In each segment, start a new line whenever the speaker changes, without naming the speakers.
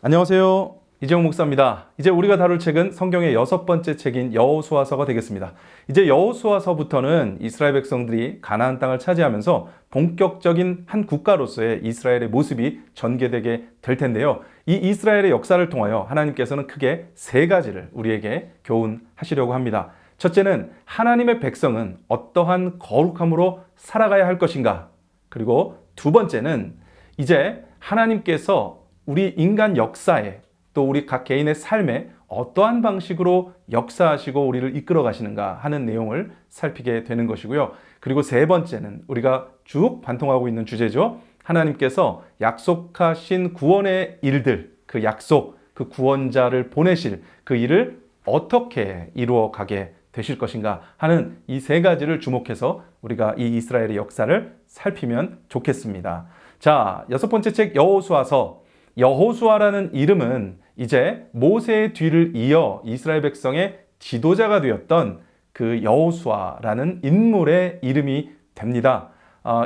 안녕하세요. 이재용 목사입니다. 이제 우리가 다룰 책은 성경의 6번째 책인 여호수아서가 되겠습니다. 이제 여호수아서부터는 이스라엘 백성들이 가나안 땅을 차지하면서 본격적인 한 국가로서의 이스라엘의 모습이 전개되게 될 텐데요. 이 이스라엘의 역사를 통하여 하나님께서는 크게 세 가지를 우리에게 교훈하시려고 합니다. 첫째는 하나님의 백성은 어떠한 거룩함으로 살아가야 할 것인가? 그리고 두 번째는 이제 하나님께서 우리 인간 역사에 또 우리 각 개인의 삶에 어떠한 방식으로 역사하시고 우리를 이끌어 가시는가 하는 내용을 살피게 되는 것이고요. 그리고 세 번째는 우리가 쭉 관통하고 있는 주제죠. 하나님께서 약속하신 구원의 일들, 그 약속, 그 구원자를 보내실 그 일을 어떻게 이루어 가게 되실 것인가 하는 이 세 가지를 주목해서 우리가 이 이스라엘의 역사를 살피면 좋겠습니다. 자, 6번째 책 여호수아서. 여호수아라는 이름은 이제 모세의 뒤를 이어 이스라엘 백성의 지도자가 되었던 그 여호수아라는 인물의 이름이 됩니다.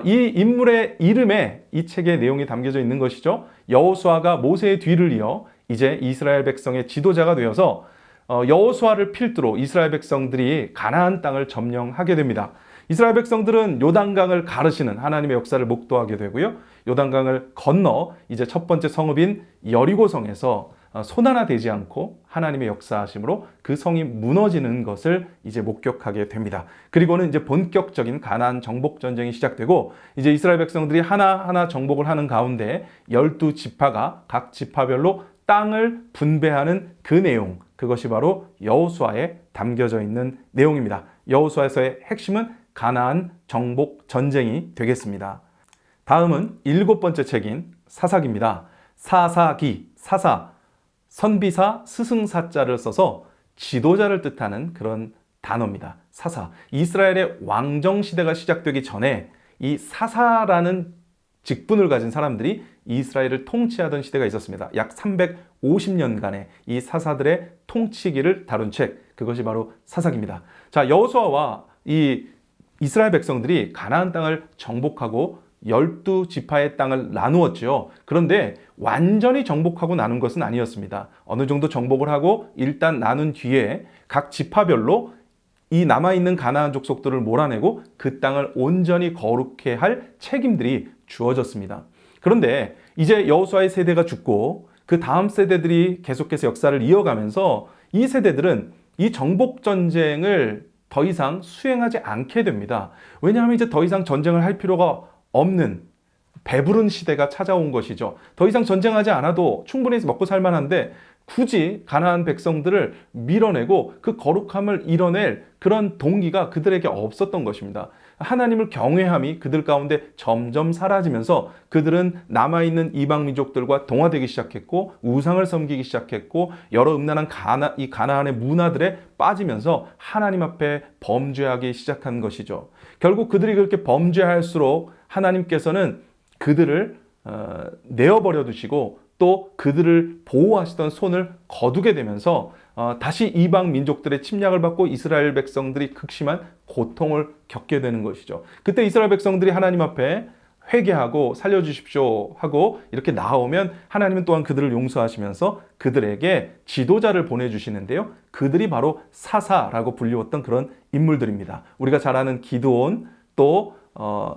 이 인물의 이름에 이 책의 내용이 담겨져 있는 것이죠. 여호수아가 모세의 뒤를 이어 이제 이스라엘 백성의 지도자가 되어서 여호수아를 필두로 이스라엘 백성들이 가나안 땅을 점령하게 됩니다. 이스라엘 백성들은 요단강을 가르시는 하나님의 역사를 목도하게 되고요. 요단강을 건너 이제 첫 번째 성읍인 여리고성에서 손하나 되지 않고 하나님의 역사하심으로 그 성이 무너지는 것을 이제 목격하게 됩니다. 그리고는 이제 본격적인 가나안 정복 전쟁이 시작되고 이제 이스라엘 백성들이 하나하나 정복을 하는 가운데 12지파가 각 지파별로 땅을 분배하는 그 내용, 그것이 바로 여호수아에 담겨져 있는 내용입니다. 여호수아에서의 핵심은 가나안 정복 전쟁이 되겠습니다. 다음은 7번째 책인 사사기입니다. 사사기, 사사, 선비사, 스승사자를 써서 지도자를 뜻하는 그런 단어입니다. 사사. 이스라엘의 왕정시대가 시작되기 전에 이 사사라는 직분을 가진 사람들이 이스라엘을 통치하던 시대가 있었습니다. 약 350년간의 이 사사들의 통치기를 다룬 책, 그것이 바로 사사기입니다. 자, 여호수아와 이 이스라엘 백성들이 가나안 땅을 정복하고 12지파의 땅을 나누었죠. 그런데 완전히 정복하고 나눈 것은 아니었습니다. 어느 정도 정복을 하고 일단 나눈 뒤에 각 지파별로 이 남아있는 가나안 족속들을 몰아내고 그 땅을 온전히 거룩해 할 책임들이 주어졌습니다. 그런데 이제 여호수아의 세대가 죽고 그 다음 세대들이 계속해서 역사를 이어가면서 이 세대들은 이 정복 전쟁을 더 이상 수행하지 않게 됩니다. 왜냐하면 이제 더 이상 전쟁을 할 필요가 없는 배부른 시대가 찾아온 것이죠. 더 이상 전쟁하지 않아도 충분히 먹고 살만한데 굳이 가나안 백성들을 밀어내고 그 거룩함을 이뤄낼 그런 동기가 그들에게 없었던 것입니다. 하나님을 경외함이 그들 가운데 점점 사라지면서 그들은 남아있는 이방 민족들과 동화되기 시작했고 우상을 섬기기 시작했고 여러 음란한 이 가나안의 문화들에 빠지면서 하나님 앞에 범죄하기 시작한 것이죠. 결국 그들이 그렇게 범죄할수록 하나님께서는 그들을 내어버려 두시고 또 그들을 보호하시던 손을 거두게 되면서 다시 이방 민족들의 침략을 받고 이스라엘 백성들이 극심한 고통을 겪게 되는 것이죠. 그때 이스라엘 백성들이 하나님 앞에 회개하고 살려주십시오 하고 이렇게 나오면 하나님은 또한 그들을 용서하시면서 그들에게 지도자를 보내주시는데요. 그들이 바로 사사라고 불리웠던 그런 인물들입니다. 우리가 잘 아는 기드온 또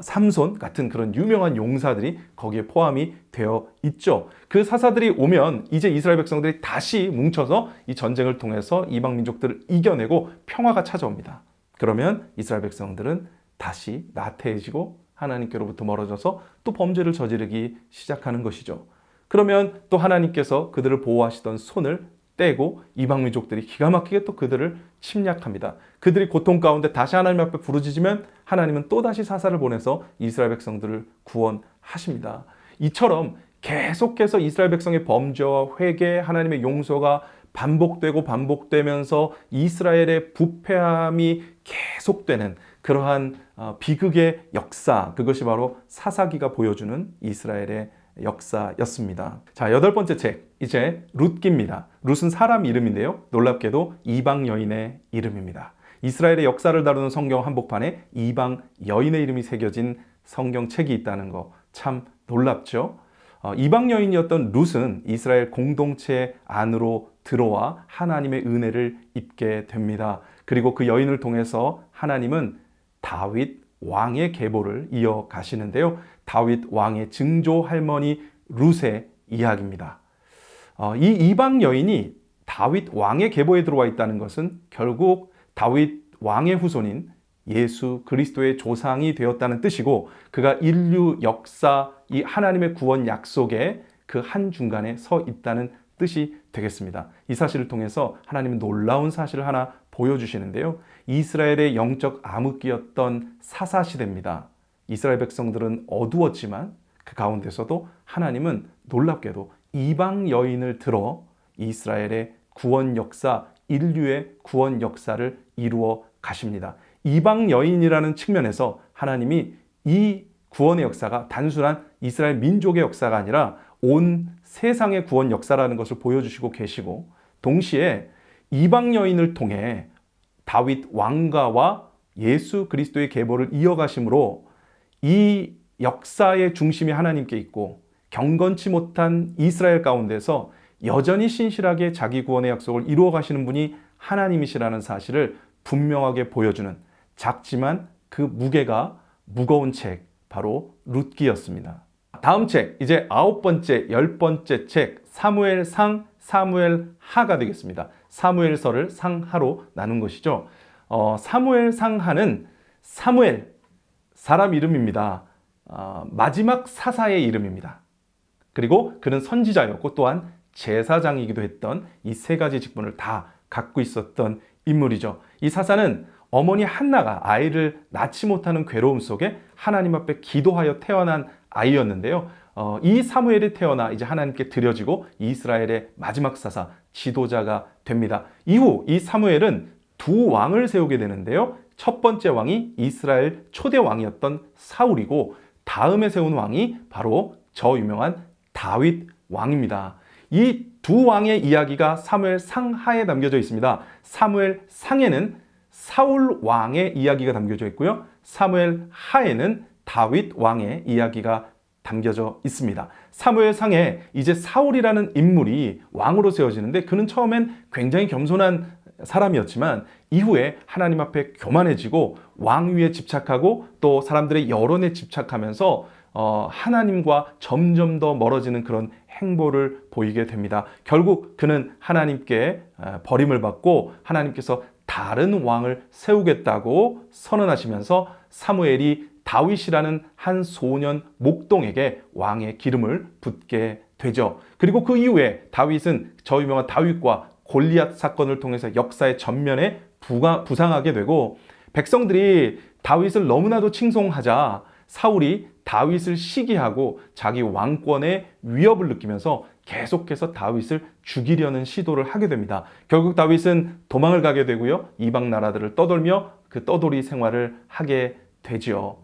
삼손 같은 그런 유명한 용사들이 거기에 포함이 되어 있죠. 그 사사들이 오면 이제 이스라엘 백성들이 다시 뭉쳐서 이 전쟁을 통해서 이방 민족들을 이겨내고 평화가 찾아옵니다. 그러면 이스라엘 백성들은 다시 나태해지고 하나님께로부터 멀어져서 또 범죄를 저지르기 시작하는 것이죠. 그러면 또 하나님께서 그들을 보호하시던 손을 떼고 이방 민족들이 기가 막히게 또 그들을 침략합니다. 그들이 고통 가운데 다시 하나님 앞에 부르짖으면 하나님은 또다시 사사를 보내서 이스라엘 백성들을 구원하십니다. 이처럼 계속해서 이스라엘 백성의 범죄와 회개, 하나님의 용서가 반복되면서 이스라엘의 부패함이 계속되는 그러한 비극의 역사, 그것이 바로 사사기가 보여주는 이스라엘의 역사였습니다. 자, 8번째 책, 이제 룻기입니다. 룻은 사람 이름인데요. 놀랍게도 이방 여인의 이름입니다. 이스라엘의 역사를 다루는 성경 한복판에 이방 여인의 이름이 새겨진 성경책이 있다는 거 참 놀랍죠. 이방 여인이었던 룻은 이스라엘 공동체 안으로 들어와 하나님의 은혜를 입게 됩니다. 그리고 그 여인을 통해서 하나님은 다윗 왕의 계보를 이어가시는데요. 다윗 왕의 증조 할머니 룻의 이야기입니다. 이 이방 여인이 다윗 왕의 계보에 들어와 있다는 것은 결국 다윗 왕의 후손인 예수 그리스도의 조상이 되었다는 뜻이고, 그가 인류 역사 이 하나님의 구원 약속의 그 한중간에 서 있다는 뜻이 되겠습니다. 이 사실을 통해서 하나님은 놀라운 사실을 하나 보여주시는데요. 이스라엘의 영적 암흑기였던 사사시대입니다. 이스라엘 백성들은 어두웠지만 그 가운데서도 하나님은 놀랍게도 이방 여인을 들어 이스라엘의 구원 역사, 인류의 구원 역사를 이루어 가십니다. 이방 여인이라는 측면에서 하나님이 이 구원의 역사가 단순한 이스라엘 민족의 역사가 아니라 온 세상의 구원 역사라는 것을 보여주시고 계시고, 동시에 이방 여인을 통해 다윗 왕가와 예수 그리스도의 계보를 이어가심으로 이 역사의 중심이 하나님께 있고, 경건치 못한 이스라엘 가운데서 여전히 신실하게 자기 구원의 약속을 이루어 가시는 분이 하나님이시라는 사실을 분명하게 보여주는 작지만 그 무게가 무거운 책, 바로 룻기였습니다. 다음 책, 이제 9번째, 10번째 책, 사무엘상, 사무엘하가 되겠습니다. 사무엘서를 상하로 나눈 것이죠. 사무엘상하는 사무엘, 사람 이름입니다. 마지막 사사의 이름입니다. 그리고 그는 선지자였고 또한 제사장이기도 했던 이 세 가지 직분을 다 갖고 있었던 인물이죠. 이 사사는 어머니 한나가 아이를 낳지 못하는 괴로움 속에 하나님 앞에 기도하여 태어난 아이였는데요. 이 사무엘이 태어나 이제 하나님께 드려지고 이스라엘의 마지막 사사, 지도자가 됩니다. 이후 이 사무엘은 두 왕을 세우게 되는데요. 첫 번째 왕이 이스라엘 초대 왕이었던 사울이고, 다음에 세운 왕이 바로 저 유명한 다윗 왕입니다. 이 두 왕의 이야기가 사무엘 상하에 담겨져 있습니다. 사무엘 상에는 사울 왕의 이야기가 담겨져 있고요. 사무엘 하에는 다윗 왕의 이야기가 담겨져 있습니다. 사무엘 상에 이제 사울이라는 인물이 왕으로 세워지는데, 그는 처음엔 굉장히 겸손한 사람이었지만 이후에 하나님 앞에 교만해지고 왕위에 집착하고 또 사람들의 여론에 집착하면서 하나님과 점점 더 멀어지는 그런 행보를 보이게 됩니다. 결국 그는 하나님께 버림을 받고 하나님께서 다른 왕을 세우겠다고 선언하시면서 사무엘이 다윗이라는 한 소년 목동에게 왕의 기름을 붓게 되죠. 그리고 그 이후에 다윗은 저 유명한 다윗과 골리앗 사건을 통해서 역사의 전면에 부상하게 되고, 백성들이 다윗을 너무나도 칭송하자 사울이 다윗을 시기하고 자기 왕권의 위협을 느끼면서 계속해서 다윗을 죽이려는 시도를 하게 됩니다. 결국 다윗은 도망을 가게 되고요. 이방 나라들을 떠돌며 그 떠돌이 생활을 하게 되죠.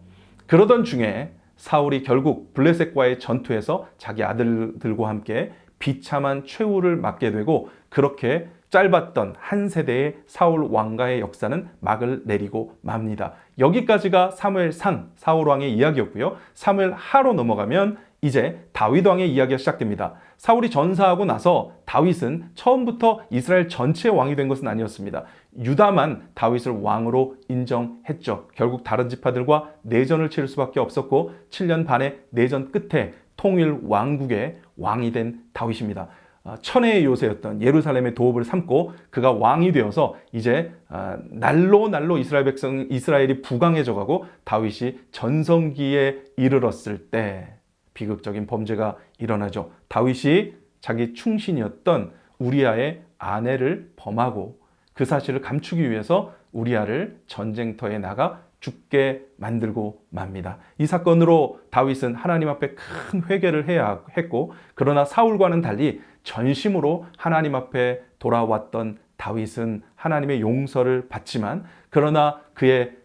그러던 중에 사울이 결국 블레셋과의 전투에서 자기 아들들과 함께 비참한 최후를 맞게 되고, 그렇게 짧았던 한 세대의 사울 왕가의 역사는 막을 내리고 맙니다. 여기까지가 사무엘상, 사울 왕의 이야기였고요. 사무엘하로 넘어가면 이제 다윗 왕의 이야기가 시작됩니다. 사울이 전사하고 나서 다윗은 처음부터 이스라엘 전체의 왕이 된 것은 아니었습니다. 유다만 다윗을 왕으로 인정했죠. 결국 다른 지파들과 내전을 치를 수밖에 없었고 7년 반의 내전 끝에 통일 왕국의 왕이 된 다윗입니다. 천혜의 요새였던 예루살렘의 도읍을 삼고 그가 왕이 되어서 이제 날로 이스라엘이 부강해져 가고 다윗이 전성기에 이르렀을 때 비극적인 범죄가 일어나죠. 다윗이 자기 충신이었던 우리아의 아내를 범하고 그 사실을 감추기 위해서 우리아를 전쟁터에 나가 죽게 만들고 맙니다. 이 사건으로 다윗은 하나님 앞에 큰 회개를 해야 했고, 그러나 사울과는 달리 전심으로 하나님 앞에 돌아왔던 다윗은 하나님의 용서를 받지만, 그러나 그의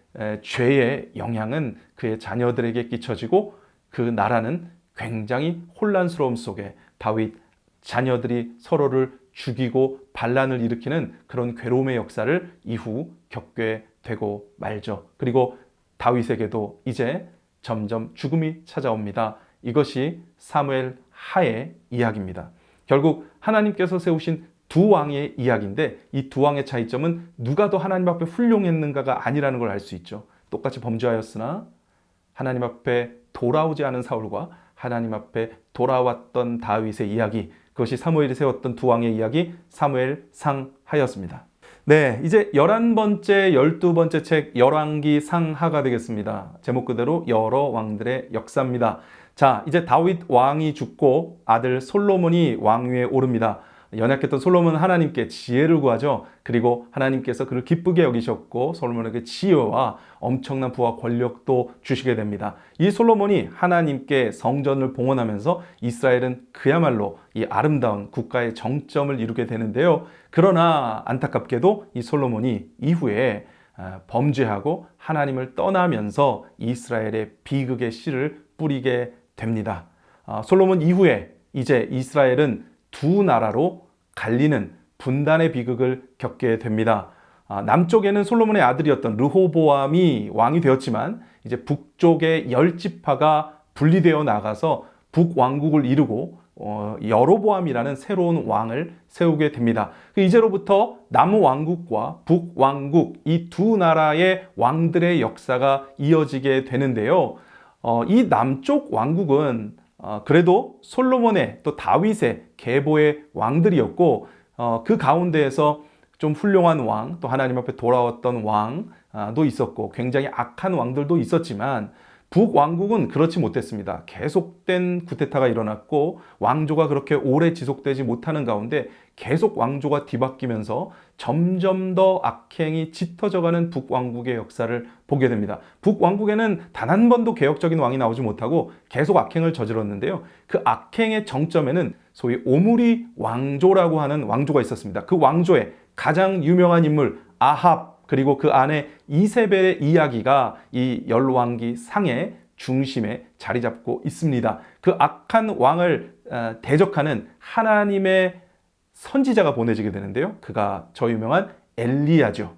죄의 영향은 그의 자녀들에게 끼쳐지고 그 나라는 굉장히 혼란스러움 속에 다윗 자녀들이 서로를 죽이고 반란을 일으키는 그런 괴로움의 역사를 이후 겪게 되고 말죠. 그리고 다윗에게도 이제 점점 죽음이 찾아옵니다. 이것이 사무엘 하의 이야기입니다. 결국 하나님께서 세우신 두 왕의 이야기인데 이 두 왕의 차이점은 누가 더 하나님 앞에 훌륭했는가가 아니라는 걸 알 수 있죠. 똑같이 범죄하였으나 하나님 앞에 돌아오지 않은 사울과 하나님 앞에 돌아왔던 다윗의 이야기, 그것이 사무엘이 세웠던 두 왕의 이야기, 사무엘상하였습니다. 네, 이제 11번째, 12번째 책 열왕기 상하가 되겠습니다. 제목 그대로 여러 왕들의 역사입니다. 자, 이제 다윗 왕이 죽고 아들 솔로몬이 왕위에 오릅니다. 연약했던 솔로몬은 하나님께 지혜를 구하죠. 그리고 하나님께서 그를 기쁘게 여기셨고 솔로몬에게 지혜와 엄청난 부와 권력도 주시게 됩니다. 이 솔로몬이 하나님께 성전을 봉헌하면서 이스라엘은 그야말로 이 아름다운 국가의 정점을 이루게 되는데요. 그러나 안타깝게도 이 솔로몬이 이후에 범죄하고 하나님을 떠나면서 이스라엘의 비극의 씨를 뿌리게 됩니다. 솔로몬 이후에 이제 이스라엘은 두 나라로 갈리는 분단의 비극을 겪게 됩니다. 남쪽에는 솔로몬의 아들이었던 르호보암이 왕이 되었지만 이제 북쪽의 10지파가 분리되어 나가서 북왕국을 이루고 여로보암이라는 새로운 왕을 세우게 됩니다. 이제로부터 남왕국과 북왕국 이 두 나라의 왕들의 역사가 이어지게 되는데요. 이 남쪽 왕국은 그래도 솔로몬의 또 다윗의 계보의 왕들이었고 그 가운데에서 좀 훌륭한 왕, 또 하나님 앞에 돌아왔던 왕도 있었고 굉장히 악한 왕들도 있었지만 북왕국은 그렇지 못했습니다. 계속된 쿠데타가 일어났고 왕조가 그렇게 오래 지속되지 못하는 가운데 계속 왕조가 뒤바뀌면서 점점 더 악행이 짙어져가는 북왕국의 역사를 보게 됩니다. 북왕국에는 단 한 번도 개혁적인 왕이 나오지 못하고 계속 악행을 저질렀는데요. 그 악행의 정점에는 소위 오므리 왕조라고 하는 왕조가 있었습니다. 그 왕조의 가장 유명한 인물 아합, 그리고 그 안에 이세벨의 이야기가 이 열왕기 상의 중심에 자리 잡고 있습니다. 그 악한 왕을 대적하는 하나님의 선지자가 보내지게 되는데요. 그가 저 유명한 엘리야죠.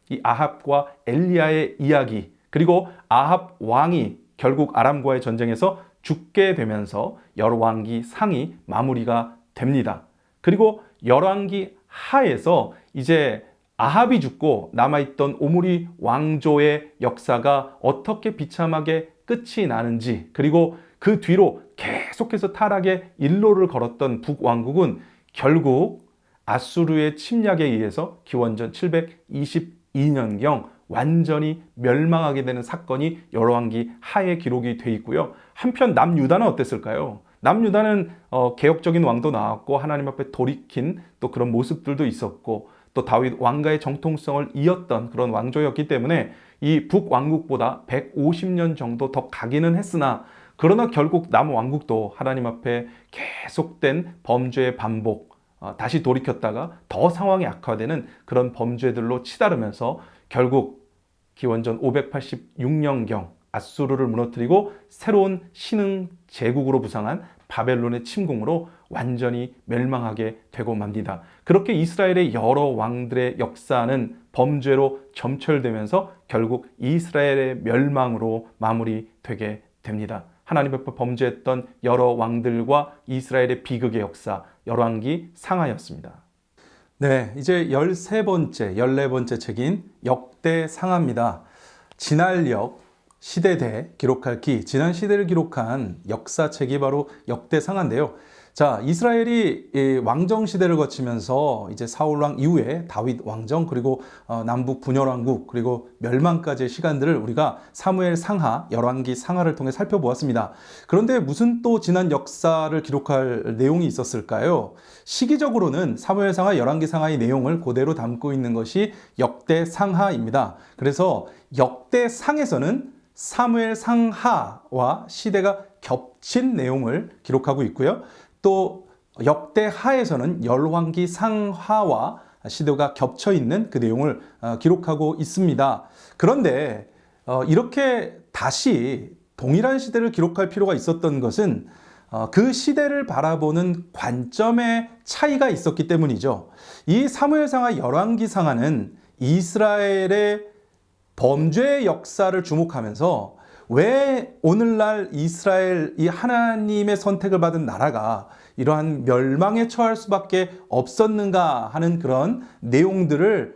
이 아합과 엘리야의 이야기, 그리고 아합 왕이 결국 아람과의 전쟁에서 죽게 되면서 열왕기 상이 마무리가 됩니다. 그리고 열왕기 하에서 이제 아합이 죽고 남아있던 오므리 왕조의 역사가 어떻게 비참하게 끝이 나는지, 그리고 그 뒤로 계속해서 타락의 일로를 걸었던 북왕국은 결국 아수르의 침략에 의해서 기원전 722년경 완전히 멸망하게 되는 사건이 열왕기 하에 기록이 돼 있고요. 한편 남유다는 어땠을까요? 남유다는 개혁적인 왕도 나왔고 하나님 앞에 돌이킨 또 그런 모습들도 있었고 또 다윗 왕가의 정통성을 이었던 그런 왕조였기 때문에 이 북왕국보다 150년 정도 더 가기는 했으나 그러나 결국 남왕국도 하나님 앞에 계속된 범죄의 반복, 다시 돌이켰다가 더 상황이 악화되는 그런 범죄들로 치달으면서 결국 기원전 586년경 아수르를 무너뜨리고 새로운 신흥 제국으로 부상한 바벨론의 침공으로 완전히 멸망하게 되고 맙니다. 그렇게 이스라엘의 여러 왕들의 역사는 범죄로 점철되면서 결국 이스라엘의 멸망으로 마무리되게 됩니다. 하나님 앞에 범죄했던 여러 왕들과 이스라엘의 비극의 역사, 열왕기 상하였습니다. 네, 이제 13번째, 14번째 책인 역대상하입니다. 진할역, 시대대 기록할 기, 지난 시대를 기록한 역사책이 바로 역대상하인데요. 자, 이스라엘이 왕정 시대를 거치면서 이제 사울 왕 이후에 다윗 왕정, 그리고 남북 분열 왕국, 그리고 멸망까지의 시간들을 우리가 사무엘 상하, 열왕기 상하를 통해 살펴보았습니다. 그런데 무슨 또 지난 역사를 기록할 내용이 있었을까요? 시기적으로는 사무엘 상하, 열왕기 상하의 내용을 그대로 담고 있는 것이 역대 상하입니다. 그래서 역대 상에서는 사무엘 상하와 시대가 겹친 내용을 기록하고 있고요. 또 역대 하에서는 열왕기 상하와 시대가 겹쳐 있는 그 내용을 기록하고 있습니다. 그런데 이렇게 다시 동일한 시대를 기록할 필요가 있었던 것은 그 시대를 바라보는 관점의 차이가 있었기 때문이죠. 이 사무엘상하, 열왕기상하는 이스라엘의 범죄의 역사를 주목하면서 왜 오늘날 이스라엘, 이 하나님의 선택을 받은 나라가 이러한 멸망에 처할 수밖에 없었는가 하는 그런 내용들을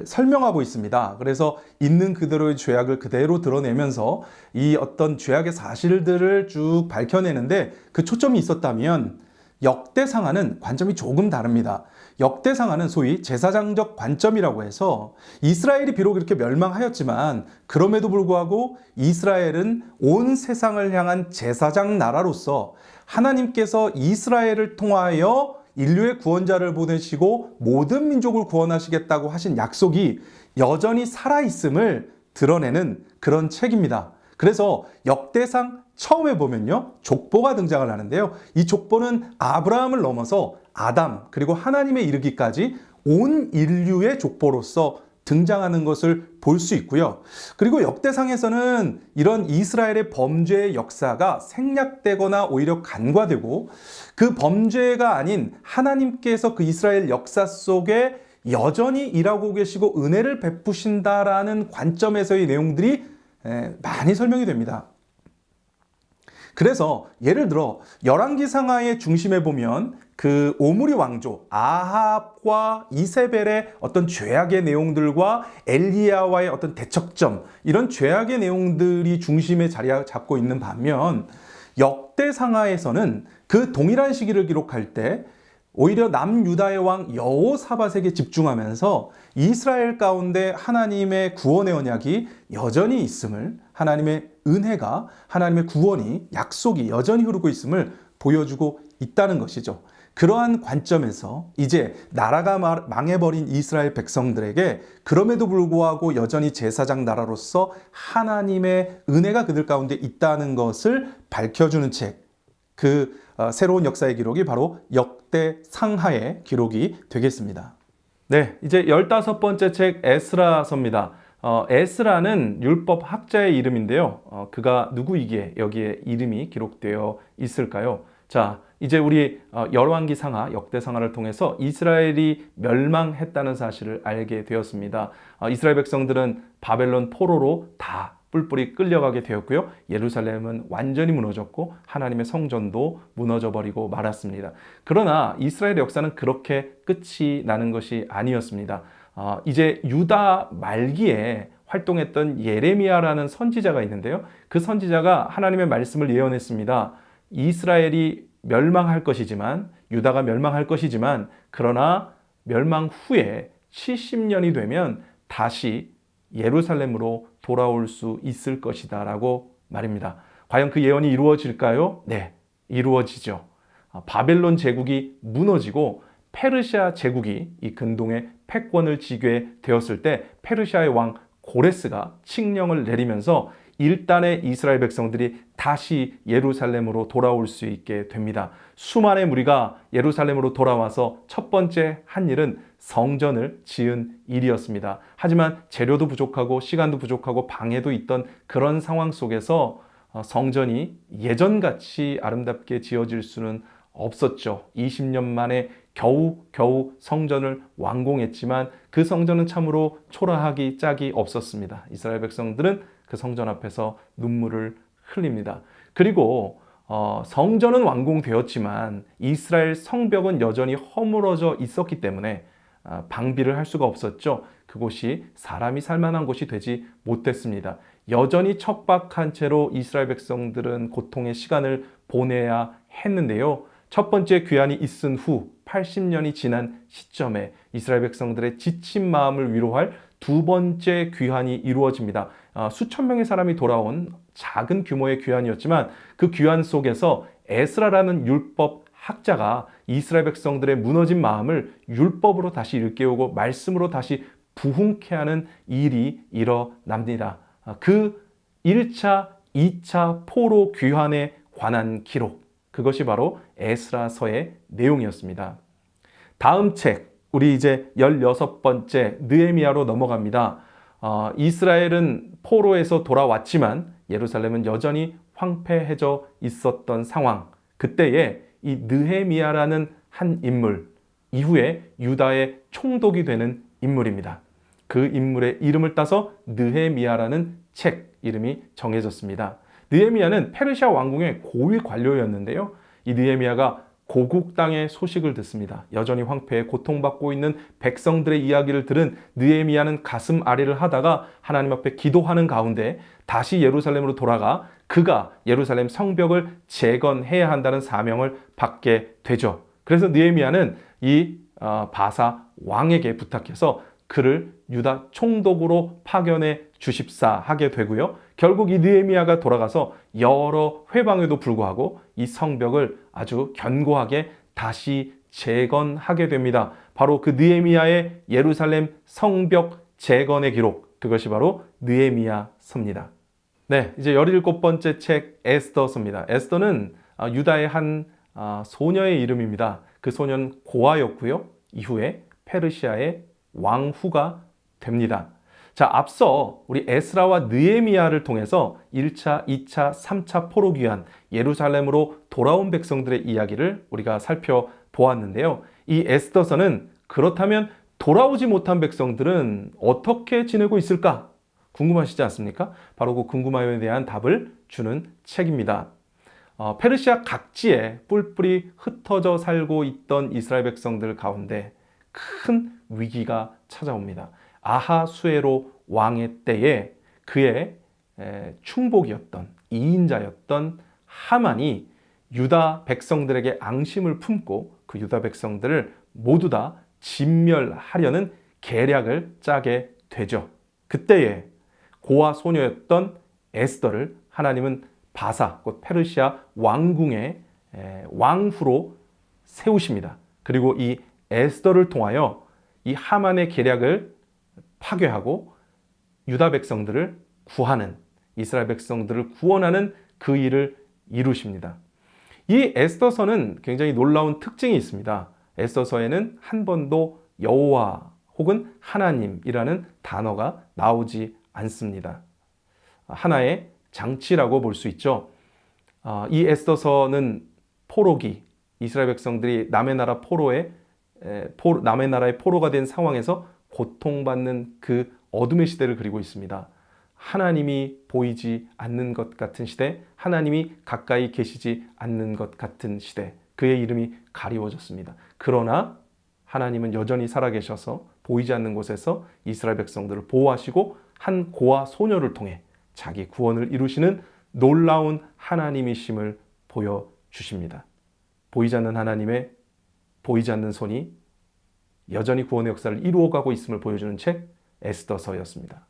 설명하고 있습니다. 그래서 있는 그대로의 죄악을 그대로 드러내면서 이 어떤 죄악의 사실들을 쭉 밝혀내는데 그 초점이 있었다면, 역대상하는 관점이 조금 다릅니다. 역대상하는 소위 제사장적 관점이라고 해서 이스라엘이 비록 이렇게 멸망하였지만 그럼에도 불구하고 이스라엘은 온 세상을 향한 제사장 나라로서 하나님께서 이스라엘을 통하여 인류의 구원자를 보내시고 모든 민족을 구원하시겠다고 하신 약속이 여전히 살아있음을 드러내는 그런 책입니다. 그래서 역대상 처음에 보면요, 족보가 등장을 하는데요. 이 족보는 아브라함을 넘어서 아담 그리고 하나님에 이르기까지 온 인류의 족보로서 등장하는 것을 볼 수 있고요. 그리고 역대상에서는 이런 이스라엘의 범죄의 역사가 생략되거나 오히려 간과되고, 그 범죄가 아닌 하나님께서 그 이스라엘 역사 속에 여전히 일하고 계시고 은혜를 베푸신다라는 관점에서의 내용들이 많이 설명이 됩니다. 그래서 예를 들어 열왕기상하의 중심에 보면 그 오므리 왕조 아합과 이세벨의 어떤 죄악의 내용들과 엘리야와의 어떤 대척점, 이런 죄악의 내용들이 중심에 자리 잡고 있는 반면, 역대상하에서는 그 동일한 시기를 기록할 때 오히려 남유다의 왕 여호사밧에게 집중하면서 이스라엘 가운데 하나님의 구원의 언약이 여전히 있음을, 하나님의 은혜가, 하나님의 구원이, 약속이 여전히 흐르고 있음을 보여주고 있다는 것이죠. 그러한 관점에서 이제 나라가 망해버린 이스라엘 백성들에게 그럼에도 불구하고 여전히 제사장 나라로서 하나님의 은혜가 그들 가운데 있다는 것을 밝혀주는 책, 그 새로운 역사의 기록이 바로 역대상하의 기록이 되겠습니다. 네, 이제 15번째 책 에스라서입니다. 에스라는 율법 학자의 이름인데요. 그가 누구이기에 여기에 이름이 기록되어 있을까요? 자, 이제 우리 열왕기상하, 역대상하를 통해서 이스라엘이 멸망했다는 사실을 알게 되었습니다. 이스라엘 백성들은 바벨론 포로로 다 뿔뿔이 끌려가게 되었고요. 예루살렘은 완전히 무너졌고 하나님의 성전도 무너져 버리고 말았습니다. 그러나 이스라엘의 역사는 그렇게 끝이 나는 것이 아니었습니다. 이제 유다 말기에 활동했던 예레미야라는 선지자가 있는데요. 그 선지자가 하나님의 말씀을 예언했습니다. 이스라엘이 멸망할 것이지만, 유다가 멸망할 것이지만, 그러나 멸망 후에 70년이 되면 다시 예루살렘으로 돌아올 수 있을 것이다 라고 말입니다. 과연 그 예언이 이루어질까요? 네, 이루어지죠. 바벨론 제국이 무너지고 페르시아 제국이 이 근동의 패권을 쥐게 되었을 때 페르시아의 왕 고레스가 칙령을 내리면서 일단의 이스라엘 백성들이 다시 예루살렘으로 돌아올 수 있게 됩니다. 수많은 무리가 예루살렘으로 돌아와서 첫 번째 한 일은 성전을 지은 일이었습니다. 하지만 재료도 부족하고 시간도 부족하고 방해도 있던 그런 상황 속에서 성전이 예전같이 아름답게 지어질 수는 없었죠. 20년 만에 겨우 성전을 완공했지만 그 성전은 참으로 초라하기 짝이 없었습니다. 이스라엘 백성들은 그 성전 앞에서 눈물을 흘립니다. 그리고 성전은 완공되었지만 이스라엘 성벽은 여전히 허물어져 있었기 때문에 방비를 할 수가 없었죠. 그곳이 사람이 살만한 곳이 되지 못했습니다. 여전히 척박한 채로 이스라엘 백성들은 고통의 시간을 보내야 했는데요. 첫 번째 귀환이 있은 후 80년이 지난 시점에 이스라엘 백성들의 지친 마음을 위로할 두 번째 귀환이 이루어집니다. 수천 명의 사람이 돌아온 작은 규모의 귀환이었지만 그 귀환 속에서 에스라라는 율법 학자가 이스라엘 백성들의 무너진 마음을 율법으로 다시 일깨우고 말씀으로 다시 부흥케 하는 일이 일어납니다. 그 1차, 2차 포로 귀환에 관한 기록, 그것이 바로 에스라서의 내용이었습니다. 다음 책, 우리 이제 16번째 느헤미야로 넘어갑니다. 이스라엘은 포로에서 돌아왔지만 예루살렘은 여전히 황폐해져 있었던 상황, 그때에 이 느헤미야라는 한 인물, 이후에 유다의 총독이 되는 인물입니다. 그 인물의 이름을 따서 느헤미야라는 책 이름이 정해졌습니다. 느헤미야는 페르시아 왕궁의 고위 관료였는데요. 이 느헤미야가 고국 땅의 소식을 듣습니다. 여전히 황폐에 고통받고 있는 백성들의 이야기를 들은 느헤미야는 가슴 아리를 하다가 하나님 앞에 기도하는 가운데 다시 예루살렘으로 돌아가 그가 예루살렘 성벽을 재건해야 한다는 사명을 받게 되죠. 그래서 느헤미야는 이 바사 왕에게 부탁해서 그를 유다 총독으로 파견해 주십사 하게 되고요. 결국 이 느헤미야가 돌아가서 여러 회방에도 불구하고 이 성벽을 아주 견고하게 다시 재건하게 됩니다. 바로 그 느헤미야의 예루살렘 성벽 재건의 기록, 그것이 바로 느헤미야서입니다. 네, 이제 17번째 책 에스더서입니다. 에스더는 유다의 한 소녀의 이름입니다. 그 소녀는 고아였고요. 이후에 페르시아의 왕후가 됩니다. 자, 앞서 우리 에스라와 느헤미야를 통해서 1차, 2차, 3차 포로 귀환 예루살렘으로 돌아온 백성들의 이야기를 우리가 살펴보았는데요. 이 에스더서는 그렇다면 돌아오지 못한 백성들은 어떻게 지내고 있을까? 궁금하시지 않습니까? 바로 그 궁금함에 대한 답을 주는 책입니다. 페르시아 각지에 뿔뿔이 흩어져 살고 있던 이스라엘 백성들 가운데 큰 위기가 찾아옵니다. 아하수에로 왕의 때에 그의 충복이었던 2인자였던 하만이 유다 백성들에게 앙심을 품고 그 유다 백성들을 모두 다 진멸하려는 계략을 짜게 되죠. 그때에 고아 소녀였던 에스더를 하나님은 바사, 곧 페르시아 왕궁의 왕후로 세우십니다. 그리고 이 에스더를 통하여 이 하만의 계략을 파괴하고 유다 백성들을 구하는, 이스라엘 백성들을 구원하는 그 일을 이루십니다. 이 에스더서는 굉장히 놀라운 특징이 있습니다. 에스더서에는 한 번도 여호와 혹은 하나님이라는 단어가 나오지 않습니다. 하나의 장치라고 볼 수 있죠. 이 에스더서는 포로기, 이스라엘 백성들이 남의 나라의 포로가 된 상황에서 고통받는 그 어둠의 시대를 그리고 있습니다. 하나님이 보이지 않는 것 같은 시대, 하나님이 가까이 계시지 않는 것 같은 시대, 그의 이름이 가리워졌습니다. 그러나 하나님은 여전히 살아계셔서 보이지 않는 곳에서 이스라엘 백성들을 보호하시고 한 고아 소녀를 통해 자기 구원을 이루시는 놀라운 하나님이심을 보여주십니다. 보이지 않는 하나님의 보이지 않는 손이 여전히 구원의 역사를 이루어가고 있음을 보여주는 책 에스더서였습니다.